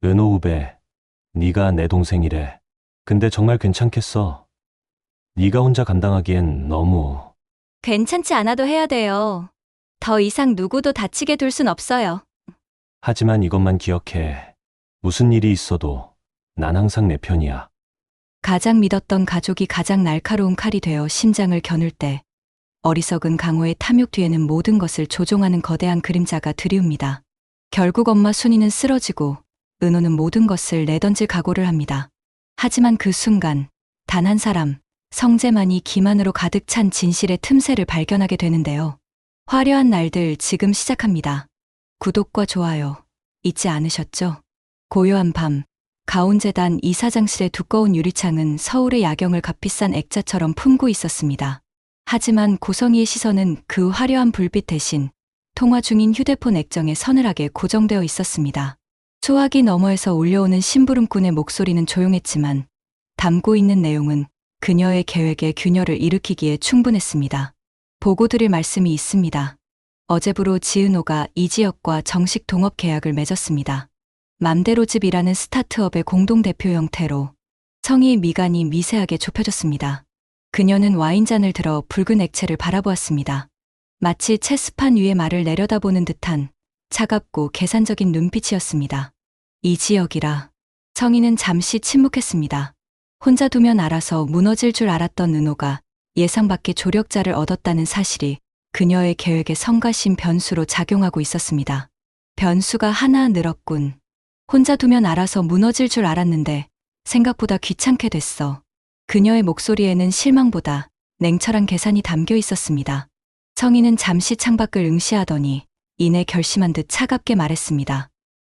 은호 후배, 네가 내 동생이래. 근데 정말 괜찮겠어? 네가 혼자 감당하기엔 너무... 괜찮지 않아도 해야 돼요. 더 이상 누구도 다치게 둘 순 없어요. 하지만 이것만 기억해. 무슨 일이 있어도 난 항상 내 편이야. 가장 믿었던 가족이 가장 날카로운 칼이 되어 심장을 겨눌 때 어리석은 강호의 탐욕 뒤에는 모든 것을 조종하는 거대한 그림자가 들이웁니다. 결국 엄마 순이는 쓰러지고 은호는 모든 것을 내던질 각오를 합니다. 하지만 그 순간 단 한 사람, 성재만이 기만으로 가득 찬 진실의 틈새를 발견하게 되는데요. 화려한 날들 지금 시작합니다. 구독과 좋아요 잊지 않으셨죠? 고요한 밤, 가온재단 이사장실의 두꺼운 유리창은 서울의 야경을 값비싼 액자처럼 품고 있었습니다. 하지만 고성희의 시선은 그 화려한 불빛 대신 통화 중인 휴대폰 액정에 서늘하게 고정되어 있었습니다. 소화기 너머에서 울려오는 심부름꾼의 목소리는 조용했지만 담고 있는 내용은 그녀의 계획에 균열을 일으키기에 충분했습니다. 보고 드릴 말씀이 있습니다. 어제부로 지은호가 이지혁과 정식 동업 계약을 맺었습니다. 맘대로집이라는 스타트업의 공동대표 형태로 성희의 미간이 미세하게 좁혀졌습니다. 그녀는 와인잔을 들어 붉은 액체를 바라보았습니다. 마치 체스판 위에 말을 내려다보는 듯한 차갑고 계산적인 눈빛이었습니다. 이지혁이라. 성희는 잠시 침묵했습니다. 혼자 두면 알아서 무너질 줄 알았던 은호가 예상 밖의 조력자를 얻었다는 사실이 그녀의 계획에 성가신 변수로 작용하고 있었습니다. 변수가 하나 늘었군. 혼자 두면 알아서 무너질 줄 알았는데 생각보다 귀찮게 됐어. 그녀의 목소리에는 실망보다 냉철한 계산이 담겨 있었습니다. 성희는 잠시 창밖을 응시하더니 이내 결심한 듯 차갑게 말했습니다.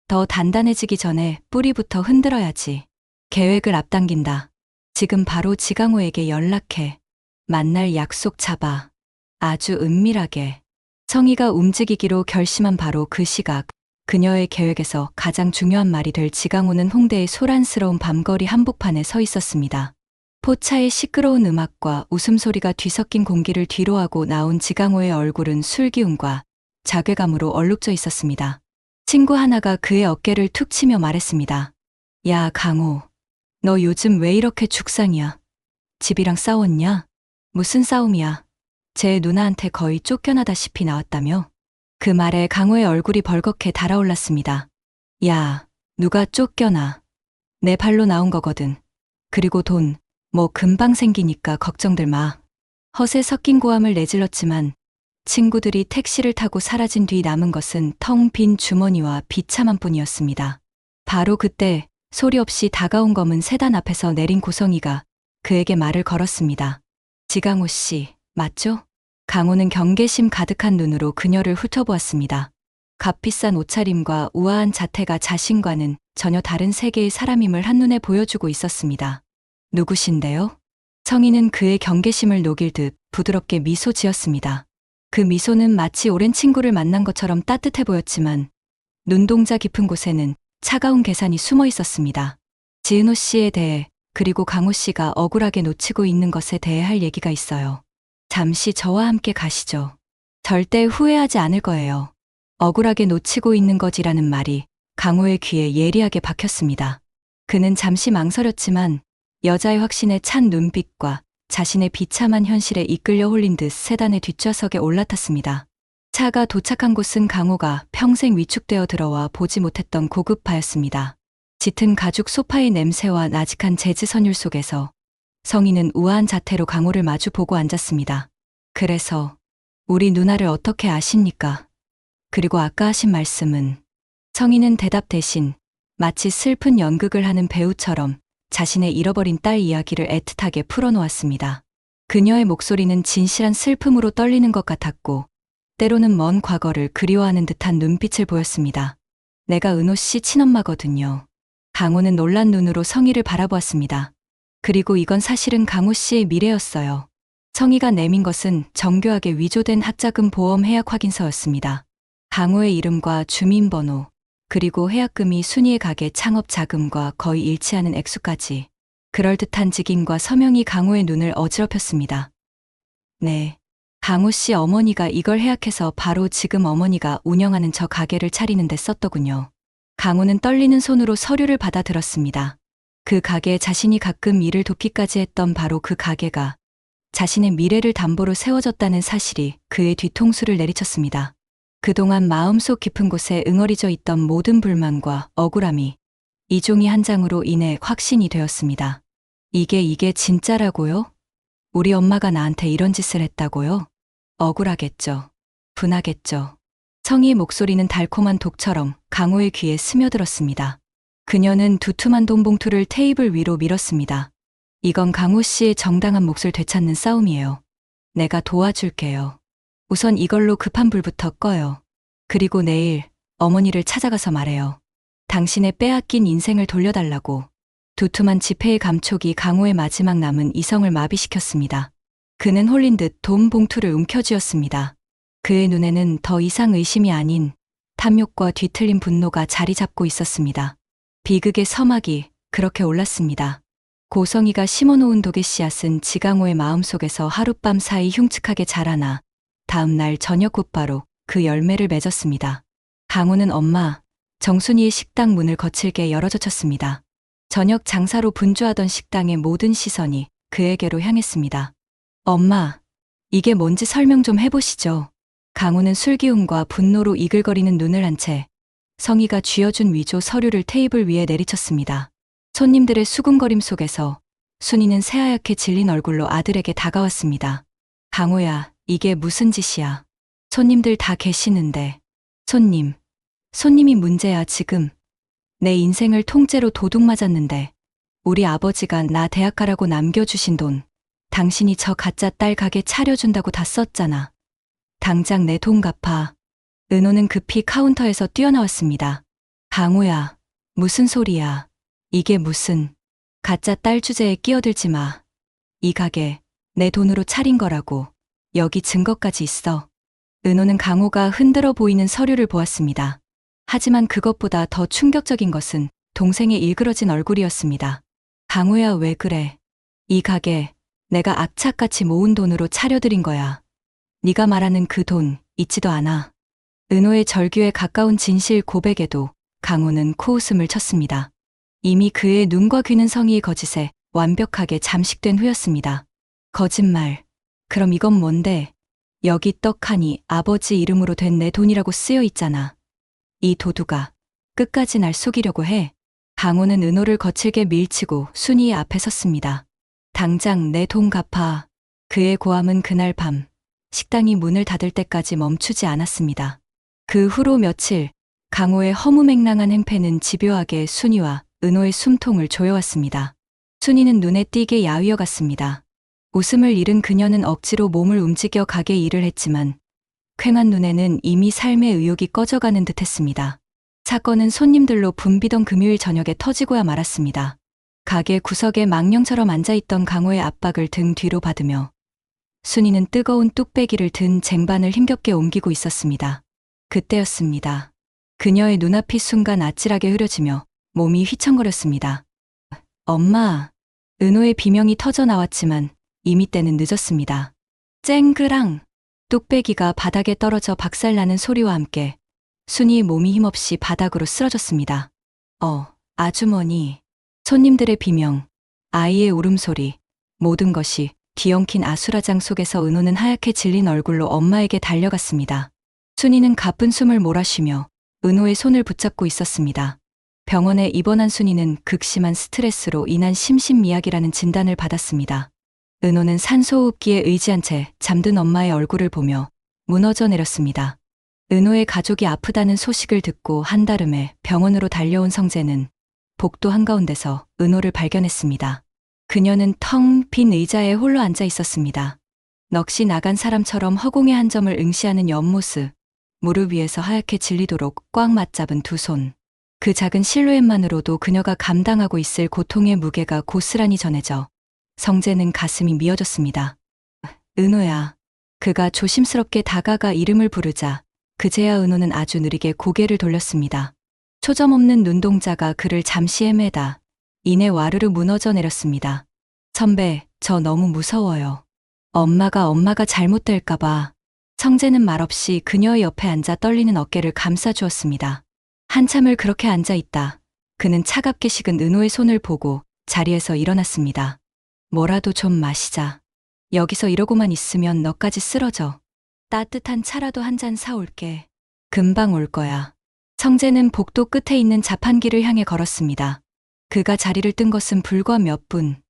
더 단단해지기 전에 뿌리부터 흔들어야지. 계획을 앞당긴다. 지금 바로 지강호에게 연락해. 만날 약속 잡아. 아주 은밀하게. 성희가 움직이기로 결심한 바로 그 시각, 그녀의 계획에서 가장 중요한 말이 될 지강호는 홍대의 소란스러운 밤거리 한복판에 서 있었습니다. 포차의 시끄러운 음악과 웃음소리가 뒤섞인 공기를 뒤로하고 나온 지강호의 얼굴은 술기운과 자괴감으로 얼룩져 있었습니다. 친구 하나가 그의 어깨를 툭 치며 말했습니다. 야, 강호. 너 요즘 왜 이렇게 죽상이야? 집이랑 싸웠냐? 무슨 싸움이야? 제 누나한테 거의 쫓겨나다시피 나왔다며? 그 말에 강호의 얼굴이 벌겋게 달아올랐습니다. 야, 누가 쫓겨나. 내 발로 나온 거거든. 그리고 돈, 뭐 금방 생기니까 걱정들 마. 헛에 섞인 고함을 내질렀지만 친구들이 택시를 타고 사라진 뒤 남은 것은 텅 빈 주머니와 비참한 뿐이었습니다. 바로 그때 소리 없이 다가온 검은 세단 앞에서 내린 고성희가 그에게 말을 걸었습니다. 지강호 씨, 맞죠? 강호는 경계심 가득한 눈으로 그녀를 훑어보았습니다. 값비싼 옷차림과 우아한 자태가 자신과는 전혀 다른 세계의 사람임을 한눈에 보여주고 있었습니다. 누구신데요? 성희는 그의 경계심을 녹일 듯 부드럽게 미소 지었습니다. 그 미소는 마치 오랜 친구를 만난 것처럼 따뜻해 보였지만 눈동자 깊은 곳에는 차가운 계산이 숨어 있었습니다. 지은호 씨에 대해 그리고 강호 씨가 억울하게 놓치고 있는 것에 대해 할 얘기가 있어요. 잠시 저와 함께 가시죠. 절대 후회하지 않을 거예요. 억울하게 놓치고 있는 것이라는 말이 강호의 귀에 예리하게 박혔습니다. 그는 잠시 망설였지만 여자의 확신에 찬 눈빛과 자신의 비참한 현실에 이끌려 홀린 듯 세단의 뒷좌석에 올라탔습니다. 차가 도착한 곳은 강호가 평생 위축되어 들어와 보지 못했던 고급바였습니다. 짙은 가죽 소파의 냄새와 나직한 재즈 선율 속에서 성희는 우아한 자태로 강호를 마주 보고 앉았습니다. 그래서 우리 누나를 어떻게 아십니까? 그리고 아까 하신 말씀은? 성희는 대답 대신 마치 슬픈 연극을 하는 배우처럼 자신의 잃어버린 딸 이야기를 애틋하게 풀어놓았습니다. 그녀의 목소리는 진실한 슬픔으로 떨리는 것 같았고 때로는 먼 과거를 그리워하는 듯한 눈빛을 보였습니다. 내가 은호 씨 친엄마거든요. 강호는 놀란 눈으로 성희를 바라보았습니다. 그리고 이건 사실은 강호 씨의 미래였어요. 성희가 내민 것은 정교하게 위조된 학자금 보험 해약 확인서였습니다. 강호의 이름과 주민번호, 그리고 해약금이 순이의 가게 창업 자금과 거의 일치하는 액수까지. 그럴듯한 직인과 서명이 강호의 눈을 어지럽혔습니다. 네. 강호 씨 어머니가 이걸 해약해서 바로 지금 어머니가 운영하는 저 가게를 차리는 데 썼더군요. 강호는 떨리는 손으로 서류를 받아 들었습니다. 그 가게 자신이 가끔 일을 돕기까지 했던 바로 그 가게가 자신의 미래를 담보로 세워졌다는 사실이 그의 뒤통수를 내리쳤습니다. 그동안 마음속 깊은 곳에 응어리져 있던 모든 불만과 억울함이 이 종이 한 장으로 인해 확신이 되었습니다. 이게 진짜라고요? 우리 엄마가 나한테 이런 짓을 했다고요? 억울하겠죠. 분하겠죠. 성희의 목소리는 달콤한 독처럼 강호의 귀에 스며들었습니다. 그녀는 두툼한 돈 봉투를 테이블 위로 밀었습니다. 이건 강호 씨의 정당한 몫을 되찾는 싸움이에요. 내가 도와줄게요. 우선 이걸로 급한 불부터 꺼요. 그리고 내일 어머니를 찾아가서 말해요. 당신의 빼앗긴 인생을 돌려달라고. 두툼한 지폐의 감촉이 강호의 마지막 남은 이성을 마비시켰습니다. 그는 홀린 듯 돈 봉투를 움켜쥐었습니다. 그의 눈에는 더 이상 의심이 아닌 탐욕과 뒤틀린 분노가 자리 잡고 있었습니다. 비극의 서막이 그렇게 올랐습니다. 고성이가 심어놓은 독의 씨앗은 지강호의 마음속에서 하룻밤 사이 흉측하게 자라나 다음 날 저녁 곧바로 그 열매를 맺었습니다. 강호는 엄마, 정순이의 식당 문을 거칠게 열어젖혔습니다. 저녁 장사로 분주하던 식당의 모든 시선이 그에게로 향했습니다. 엄마, 이게 뭔지 설명 좀 해보시죠. 강호는 술기운과 분노로 이글거리는 눈을 한 채 성희가 쥐어준 위조 서류를 테이블 위에 내리쳤습니다. 손님들의 수군거림 속에서 순이는 새하얗게 질린 얼굴로 아들에게 다가왔습니다. 강호야, 이게 무슨 짓이야. 손님들 다 계시는데. 손님이 문제야 지금. 내 인생을 통째로 도둑 맞았는데 우리 아버지가 나 대학 가라고 남겨주신 돈 당신이 저 가짜 딸 가게 차려준다고 다 썼잖아. 당장 내 돈 갚아. 은호는 급히 카운터에서 뛰어나왔습니다. 강호야, 무슨 소리야. 이게 무슨. 가짜 딸 주제에 끼어들지 마. 이 가게 내 돈으로 차린 거라고. 여기 증거까지 있어. 은호는 강호가 흔들어 보이는 서류를 보았습니다. 하지만 그것보다 더 충격적인 것은 동생의 일그러진 얼굴이었습니다. 강호야, 왜 그래. 이 가게 내가 악착같이 모은 돈으로 차려드린 거야. 네가 말하는 그 돈 있지도 않아. 은호의 절규에 가까운 진실 고백에도 강호는 코웃음을 쳤습니다. 이미 그의 눈과 귀는 성희의 거짓에 완벽하게 잠식된 후였습니다. 거짓말. 그럼 이건 뭔데? 여기 떡하니 아버지 이름으로 된 내 돈이라고 쓰여 있잖아. 이 도두가 끝까지 날 속이려고 해. 강호는 은호를 거칠게 밀치고 순이의 앞에 섰습니다. 당장 내 돈 갚아. 그의 고함은 그날 밤 식당이 문을 닫을 때까지 멈추지 않았습니다. 그 후로 며칠 강호의 허무맹랑한 행패는 집요하게 순이와 은호의 숨통을 조여왔습니다. 순이는 눈에 띄게 야위어갔습니다. 웃음을 잃은 그녀는 억지로 몸을 움직여 가게 일을 했지만 퀭한 눈에는 이미 삶의 의욕이 꺼져가는 듯했습니다. 사건은 손님들로 붐비던 금요일 저녁에 터지고야 말았습니다. 가게 구석에 망령처럼 앉아있던 강호의 압박을 등 뒤로 받으며 순이는 뜨거운 뚝배기를 든 쟁반을 힘겹게 옮기고 있었습니다. 그때였습니다. 그녀의 눈앞이 순간 아찔하게 흐려지며 몸이 휘청거렸습니다. 엄마. 은호의 비명이 터져 나왔지만 이미 때는 늦었습니다. 쨍그랑. 뚝배기가 바닥에 떨어져 박살나는 소리와 함께 순이의 몸이 힘없이 바닥으로 쓰러졌습니다. 아주머니. 손님들의 비명, 아이의 울음소리, 모든 것이 뒤엉킨 아수라장 속에서 은호는 하얗게 질린 얼굴로 엄마에게 달려갔습니다. 순이는 가쁜 숨을 몰아쉬며 은호의 손을 붙잡고 있었습니다. 병원에 입원한 순이는 극심한 스트레스로 인한 심신미약이라는 진단을 받았습니다. 은호는 산소호흡기에 의지한 채 잠든 엄마의 얼굴을 보며 무너져 내렸습니다. 은호의 가족이 아프다는 소식을 듣고 한달음에 병원으로 달려온 성재는 복도 한가운데서 은호를 발견했습니다. 그녀는 텅 빈 의자에 홀로 앉아 있었습니다. 넋이 나간 사람처럼 허공의 한 점을 응시하는 옆모습, 무릎 위에서 하얗게 질리도록 꽉 맞잡은 두 손. 그 작은 실루엣만으로도 그녀가 감당하고 있을 고통의 무게가 고스란히 전해져 성재는 가슴이 미어졌습니다. 은호야. 그가 조심스럽게 다가가 이름을 부르자 그제야 은호는 아주 느리게 고개를 돌렸습니다. 초점 없는 눈동자가 그를 잠시 헤매다 이내 와르르 무너져 내렸습니다. 선배, 저 너무 무서워요. 엄마가 잘못될까봐. 성재는 말없이 그녀의 옆에 앉아 떨리는 어깨를 감싸주었습니다. 한참을 그렇게 앉아 있다. 그는 차갑게 식은 은호의 손을 보고 자리에서 일어났습니다. 뭐라도 좀 마시자. 여기서 이러고만 있으면 너까지 쓰러져. 따뜻한 차라도 한 잔 사올게. 금방 올 거야. 성재는 복도 끝에 있는 자판기를 향해 걸었습니다. 그가 자리를 뜬 것은 불과 몇 분.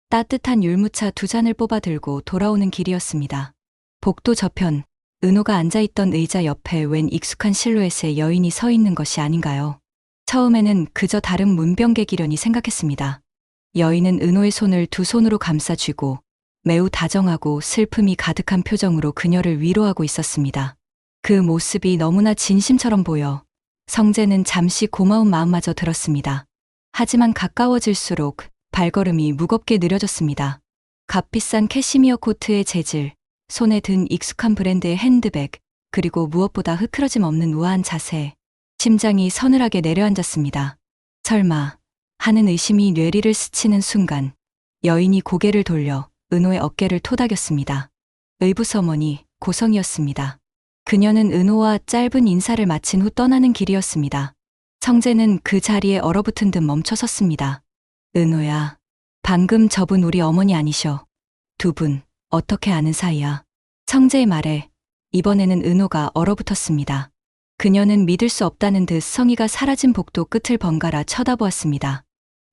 따뜻한 율무차 2잔을 뽑아 들고 돌아오는 길이었습니다. 복도 저편, 은호가 앉아있던 의자 옆에 웬 익숙한 실루엣의 여인이 서 있는 것이 아닌가요? 처음에는 그저 다른 문병객이려니 생각했습니다. 여인은 은호의 손을 2손으로 감싸 쥐고 매우 다정하고 슬픔이 가득한 표정으로 그녀를 위로하고 있었습니다. 그 모습이 너무나 진심처럼 보여 성재는 잠시 고마운 마음마저 들었습니다. 하지만 가까워질수록 발걸음이 무겁게 느려졌습니다. 값비싼 캐시미어 코트의 재질, 손에 든 익숙한 브랜드의 핸드백, 그리고 무엇보다 흐트러짐 없는 우아한 자세, 심장이 서늘하게 내려앉았습니다. 설마 하는 의심이 뇌리를 스치는 순간 여인이 고개를 돌려 은호의 어깨를 토닥였습니다. 의붓어머니 고성이었습니다. 그녀는 은호와 짧은 인사를 마친 후 떠나는 길이었습니다. 성재는 그 자리에 얼어붙은 듯 멈춰섰습니다. 은호야, 방금 저분 우리 어머니 아니셔. 2분 어떻게 아는 사이야? 성재의 말에 이번에는 은호가 얼어붙었습니다. 그녀는 믿을 수 없다는 듯 성의가 사라진 복도 끝을 번갈아 쳐다보았습니다.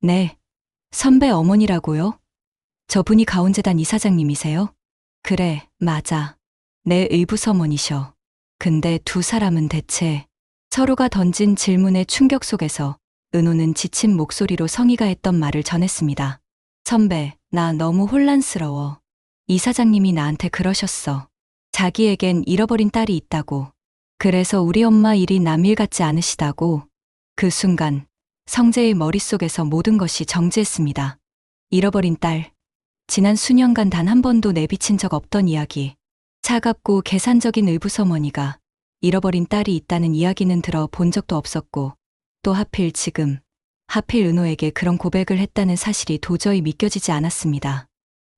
네, 선배 어머니라고요? 저분이 가온재단 이사장님이세요? 그래, 맞아. 내 의붓어머니셔. 근데 2 사람은 대체... 서로가 던진 질문의 충격 속에서 은호는 지친 목소리로 성희가 했던 말을 전했습니다. 선배, 나 너무 혼란스러워. 이사장님이 나한테 그러셨어. 자기에겐 잃어버린 딸이 있다고. 그래서 우리 엄마 일이 남일 같지 않으시다고. 그 순간 성재의 머릿속에서 모든 것이 정지했습니다. 잃어버린 딸. 지난 수년간 단 한 번도 내비친 적 없던 이야기. 차갑고 계산적인 의붓어머니가 잃어버린 딸이 있다는 이야기는 들어본 적도 없었고, 또 하필 지금, 하필 은호에게 그런 고백을 했다는 사실이 도저히 믿겨지지 않았습니다.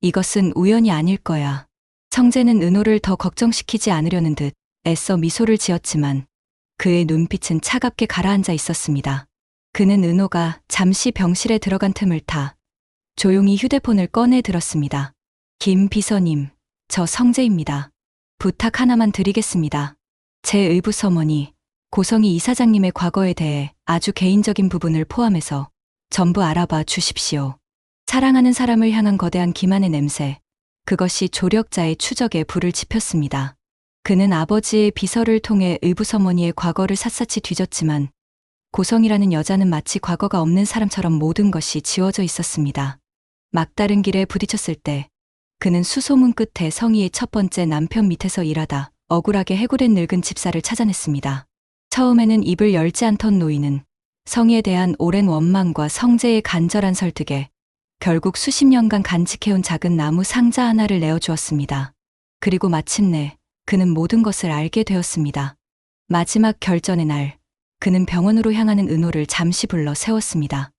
이것은 우연이 아닐 거야. 성재는 은호를 더 걱정시키지 않으려는 듯 애써 미소를 지었지만 그의 눈빛은 차갑게 가라앉아 있었습니다. 그는 은호가 잠시 병실에 들어간 틈을 타 조용히 휴대폰을 꺼내 들었습니다. 김 비서님, 저 성재입니다. 부탁 하나만 드리겠습니다. 제 의붓어머니, 고성희 이사장님의 과거에 대해 아주 개인적인 부분을 포함해서 전부 알아봐 주십시오. 사랑하는 사람을 향한 거대한 기만의 냄새, 그것이 조력자의 추적에 불을 지폈습니다. 그는 아버지의 비서를 통해 의붓어머니의 과거를 샅샅이 뒤졌지만 고성이라는 여자는 마치 과거가 없는 사람처럼 모든 것이 지워져 있었습니다. 막다른 길에 부딪혔을 때 그는 수소문 끝에 성희의 첫 번째 남편 밑에서 일하다 억울하게 해고된 늙은 집사를 찾아냈습니다. 처음에는 입을 열지 않던 노인은 성희에 대한 오랜 원망과 성재의 간절한 설득에 결국 수십 년간 간직해온 작은 나무 상자 하나를 내어주었습니다. 그리고 마침내 그는 모든 것을 알게 되었습니다. 마지막 결전의 날, 그는 병원으로 향하는 은호를 잠시 불러 세웠습니다.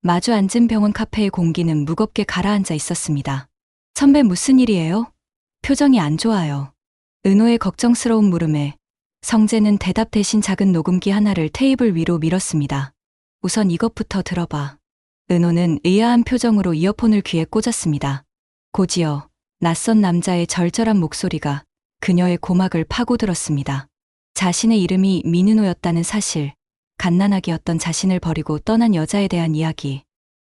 마주 앉은 병원 카페의 공기는 무겁게 가라앉아 있었습니다. 선배 무슨 일이에요? 표정이 안 좋아요. 은호의 걱정스러운 물음에 성재는 대답 대신 작은 녹음기 하나를 테이블 위로 밀었습니다. 우선 이것부터 들어봐. 은호는 의아한 표정으로 이어폰을 귀에 꽂았습니다. 곧이어 낯선 남자의 절절한 목소리가 그녀의 고막을 파고들었습니다. 자신의 이름이 민은호였다는 사실, 갓난아기였던 자신을 버리고 떠난 여자에 대한 이야기.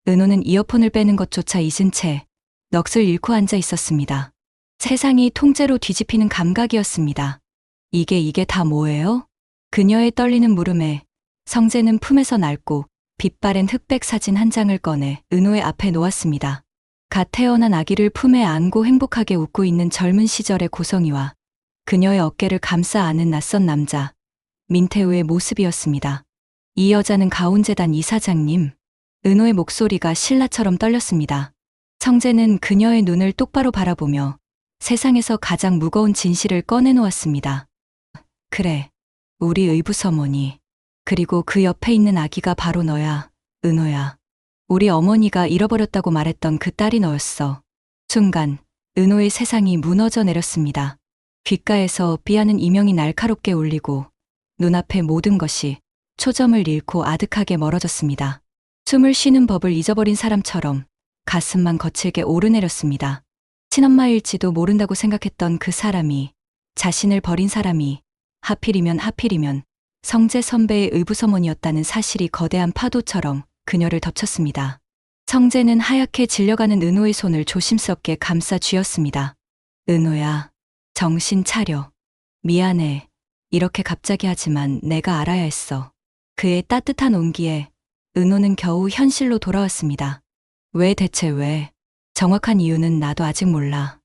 은호는 이어폰을 빼는 것조차 잊은 채 넋을 잃고 앉아 있었습니다. 세상이 통째로 뒤집히는 감각이었습니다. 이게 다 뭐예요? 그녀의 떨리는 물음에 성재는 품에서 낡고 빛바랜 흑백 사진 한 장을 꺼내 은호의 앞에 놓았습니다. 갓 태어난 아기를 품에 안고 행복하게 웃고 있는 젊은 시절의 고성이와 그녀의 어깨를 감싸 안은 낯선 남자, 민태우의 모습이었습니다. 이 여자는 가온재단 이사장님. 은호의 목소리가 신라처럼 떨렸습니다. 성재는 그녀의 눈을 똑바로 바라보며 세상에서 가장 무거운 진실을 꺼내놓았습니다. 그래, 우리 의붓어머니. 그리고 그 옆에 있는 아기가 바로 너야, 은호야. 우리 어머니가 잃어버렸다고 말했던 그 딸이 너였어. 순간 은호의 세상이 무너져 내렸습니다. 귓가에서 삐하는 이명이 날카롭게 울리고 눈앞의 모든 것이 초점을 잃고 아득하게 멀어졌습니다. 숨을 쉬는 법을 잊어버린 사람처럼 가슴만 거칠게 오르내렸습니다. 친엄마일지도 모른다고 생각했던 그 사람이, 자신을 버린 사람이 하필이면 성재 선배의 의붓어머니였다는 사실이 거대한 파도처럼 그녀를 덮쳤습니다. 성재는 하얗게 질려가는 은호의 손을 조심스럽게 감싸 쥐었습니다. 은호야, 정신 차려. 미안해. 이렇게 갑자기 하지만 내가 알아야 했어. 그의 따뜻한 온기에 은호는 겨우 현실로 돌아왔습니다. 왜 대체 왜? 정확한 이유는 나도 아직 몰라.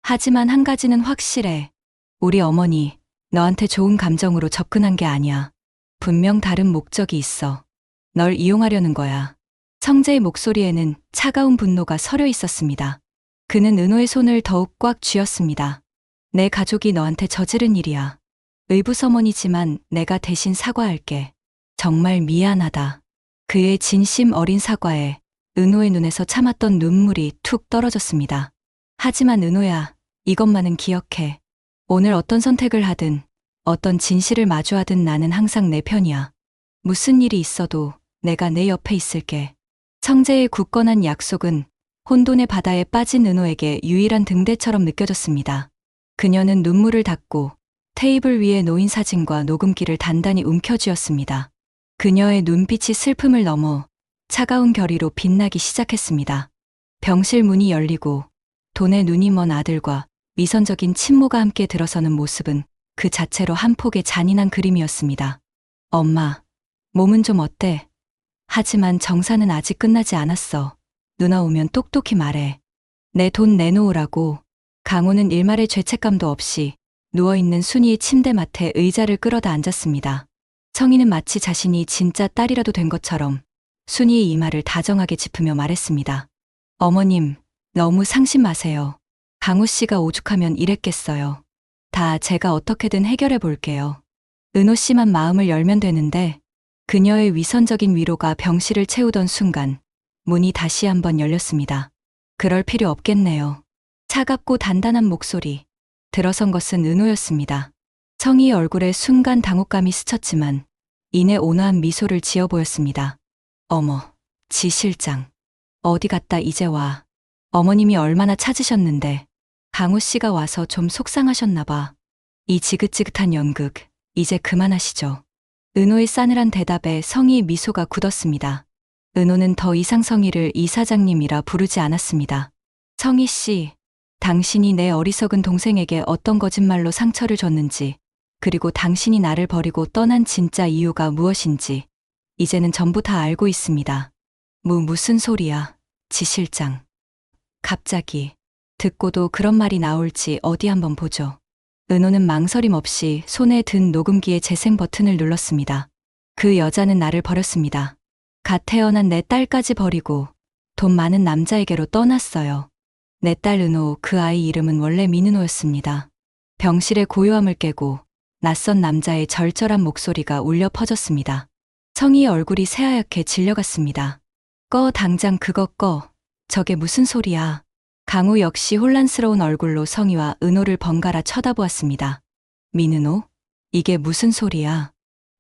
하지만 한 가지는 확실해. 우리 어머니, 너한테 좋은 감정으로 접근한 게 아니야. 분명 다른 목적이 있어. 널 이용하려는 거야. 성재의 목소리에는 차가운 분노가 서려 있었습니다. 그는 은호의 손을 더욱 꽉 쥐었습니다. 내 가족이 너한테 저지른 일이야. 의붓어머니지만 내가 대신 사과할게. 정말 미안하다. 그의 진심 어린 사과에 은호의 눈에서 참았던 눈물이 툭 떨어졌습니다. 하지만 은호야, 이것만은 기억해. 오늘 어떤 선택을 하든, 어떤 진실을 마주하든 나는 항상 내 편이야. 무슨 일이 있어도 내가 내 옆에 있을게. 성재의 굳건한 약속은 혼돈의 바다에 빠진 은호에게 유일한 등대처럼 느껴졌습니다. 그녀는 눈물을 닦고 테이블 위에 놓인 사진과 녹음기를 단단히 움켜쥐었습니다. 그녀의 눈빛이 슬픔을 넘어 차가운 결의로 빛나기 시작했습니다. 병실 문이 열리고 돈에 눈이 먼 아들과 위선적인 친모가 함께 들어서는 모습은 그 자체로 한 폭의 잔인한 그림이었습니다. 엄마, 몸은 좀 어때? 하지만 정사는 아직 끝나지 않았어. 누나 오면 똑똑히 말해. 내 돈 내놓으라고. 강호는 일말의 죄책감도 없이 누워있는 순이의 침대맡에 의자를 끌어다 앉았습니다. 성희는 마치 자신이 진짜 딸이라도 된 것처럼 순이의 이마를 다정하게 짚으며 말했습니다. 어머님, 너무 상심 마세요. 강호 씨가 오죽하면 이랬겠어요. 다 제가 어떻게든 해결해 볼게요. 은호 씨만 마음을 열면 되는데. 그녀의 위선적인 위로가 병실을 채우던 순간 문이 다시 한번 열렸습니다. 그럴 필요 없겠네요. 차갑고 단단한 목소리. 들어선 것은 은호였습니다. 성희의 얼굴에 순간 당혹감이 스쳤지만 이내 온화한 미소를 지어 보였습니다. 어머, 지 실장. 어디 갔다 이제 와. 어머님이 얼마나 찾으셨는데. 강호 씨가 와서 좀 속상하셨나 봐. 이 지긋지긋한 연극, 이제 그만하시죠. 은호의 싸늘한 대답에 성희의 미소가 굳었습니다. 은호는 더 이상 성희를 이사장님이라 부르지 않았습니다. 성희 씨, 당신이 내 어리석은 동생에게 어떤 거짓말로 상처를 줬는지, 그리고 당신이 나를 버리고 떠난 진짜 이유가 무엇인지, 이제는 전부 다 알고 있습니다. 무슨 소리야, 지 실장. 갑자기, 듣고도 그런 말이 나올지 어디 한번 보죠. 은호는 망설임 없이 손에 든 녹음기의 재생 버튼을 눌렀습니다. 그 여자는 나를 버렸습니다. 갓 태어난 내 딸까지 버리고 돈 많은 남자에게로 떠났어요. 내 딸 은호, 그 아이 이름은 원래 민은호였습니다. 병실의 고요함을 깨고 낯선 남자의 절절한 목소리가 울려 퍼졌습니다. 성희의 얼굴이 새하얗게 질려갔습니다. 꺼, 당장 그거 꺼. 저게 무슨 소리야. 강우 역시 혼란스러운 얼굴로 성희와 은호를 번갈아 쳐다보았습니다. 민은호? 이게 무슨 소리야?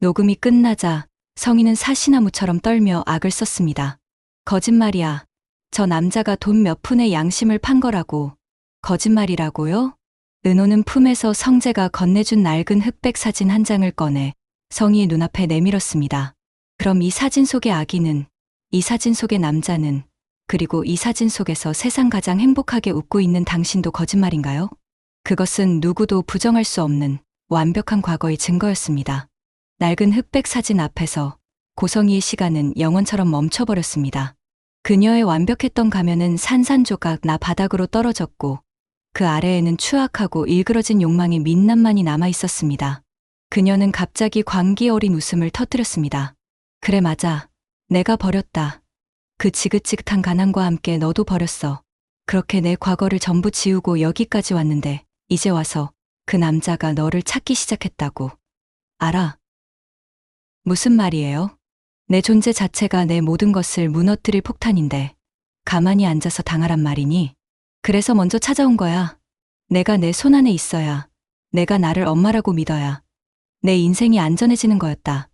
녹음이 끝나자 성희는 사시나무처럼 떨며 악을 썼습니다. 거짓말이야. 저 남자가 돈 몇 푼의 양심을 판 거라고. 거짓말이라고요? 은호는 품에서 성재가 건네준 낡은 흑백 사진 한 장을 꺼내 성희의 눈앞에 내밀었습니다. 그럼 이 사진 속의 아기는, 이 사진 속의 남자는, 그리고 이 사진 속에서 세상 가장 행복하게 웃고 있는 당신도 거짓말인가요? 그것은 누구도 부정할 수 없는 완벽한 과거의 증거였습니다. 낡은 흑백 사진 앞에서 고성희의 시간은 영원처럼 멈춰버렸습니다. 그녀의 완벽했던 가면은 산산조각 나 바닥으로 떨어졌고 그 아래에는 추악하고 일그러진 욕망의 민낯만이 남아 있었습니다. 그녀는 갑자기 광기 어린 웃음을 터뜨렸습니다. 그래, 맞아. 내가 버렸다. 그 지긋지긋한 가난과 함께 너도 버렸어. 그렇게 내 과거를 전부 지우고 여기까지 왔는데 이제 와서 그 남자가 너를 찾기 시작했다고. 알아? 무슨 말이에요? 내 존재 자체가 내 모든 것을 무너뜨릴 폭탄인데 가만히 앉아서 당하란 말이니? 그래서 먼저 찾아온 거야. 내가 내 손 안에 있어야, 내가 나를 엄마라고 믿어야 내 인생이 안전해지는 거였다.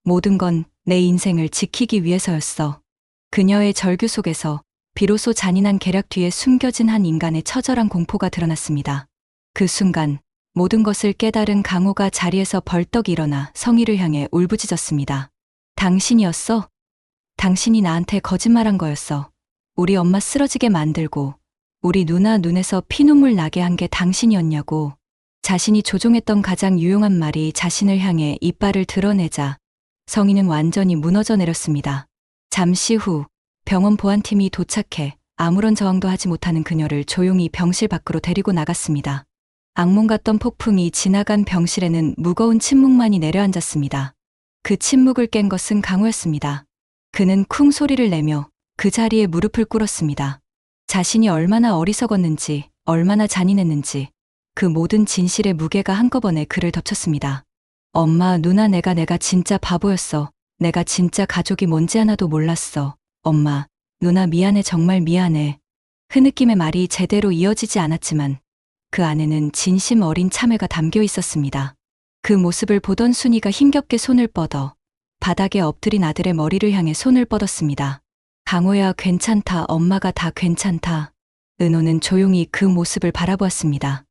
모든 건 내 인생을 지키기 위해서였어. 그녀의 절규 속에서 비로소 잔인한 계략 뒤에 숨겨진 한 인간의 처절한 공포가 드러났습니다. 그 순간 모든 것을 깨달은 강호가 자리에서 벌떡 일어나 성희를 향해 울부짖었습니다. 당신이었어? 당신이 나한테 거짓말한 거였어. 우리 엄마 쓰러지게 만들고 우리 누나 눈에서 피눈물 나게 한 게 당신이었냐고. 자신이 조종했던 가장 유용한 말이 자신을 향해 이빨을 드러내자 성희는 완전히 무너져 내렸습니다. 잠시 후 병원 보안팀이 도착해 아무런 저항도 하지 못하는 그녀를 조용히 병실 밖으로 데리고 나갔습니다. 악몽 같던 폭풍이 지나간 병실에는 무거운 침묵만이 내려앉았습니다. 그 침묵을 깬 것은 강호였습니다. 그는 쿵 소리를 내며 그 자리에 무릎을 꿇었습니다. 자신이 얼마나 어리석었는지, 얼마나 잔인했는지 그 모든 진실의 무게가 한꺼번에 그를 덮쳤습니다. 엄마, 누나, 내가 진짜 바보였어. 내가 진짜 가족이 뭔지 하나도 몰랐어. 엄마, 누나 미안해, 정말 미안해. 흐느낌의 말이 제대로 이어지지 않았지만 그 안에는 진심 어린 참회가 담겨 있었습니다. 그 모습을 보던 순이가 힘겹게 손을 뻗어 바닥에 엎드린 아들의 머리를 향해 손을 뻗었습니다. 강호야, 괜찮다. 엄마가 다 괜찮다. 은호는 조용히 그 모습을 바라보았습니다.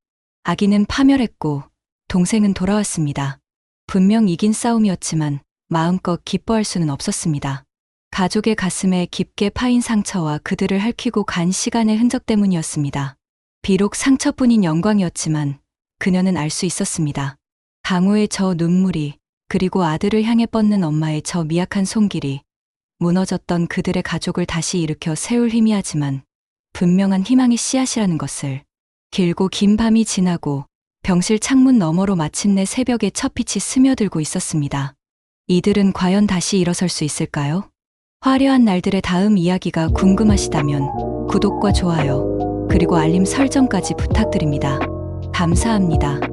아기는 파멸했고 동생은 돌아왔습니다. 분명 이긴 싸움이었지만 마음껏 기뻐할 수는 없었습니다. 가족의 가슴에 깊게 파인 상처와 그들을 핥히고 간 시간의 흔적 때문이었습니다. 비록 상처뿐인 영광이었지만 그녀는 알 수 있었습니다. 강호의 저 눈물이, 그리고 아들을 향해 뻗는 엄마의 저 미약한 손길이 무너졌던 그들의 가족을 다시 일으켜 세울 힘이 하지만 분명한 희망의 씨앗이라는 것을. 길고 긴 밤이 지나고 병실 창문 너머로 마침내 새벽의 첫 빛이 스며들고 있었습니다. 이들은 과연 다시 일어설 수 있을까요? 화려한 날들의 다음 이야기가 궁금하시다면 구독과 좋아요, 그리고 알림 설정까지 부탁드립니다. 감사합니다.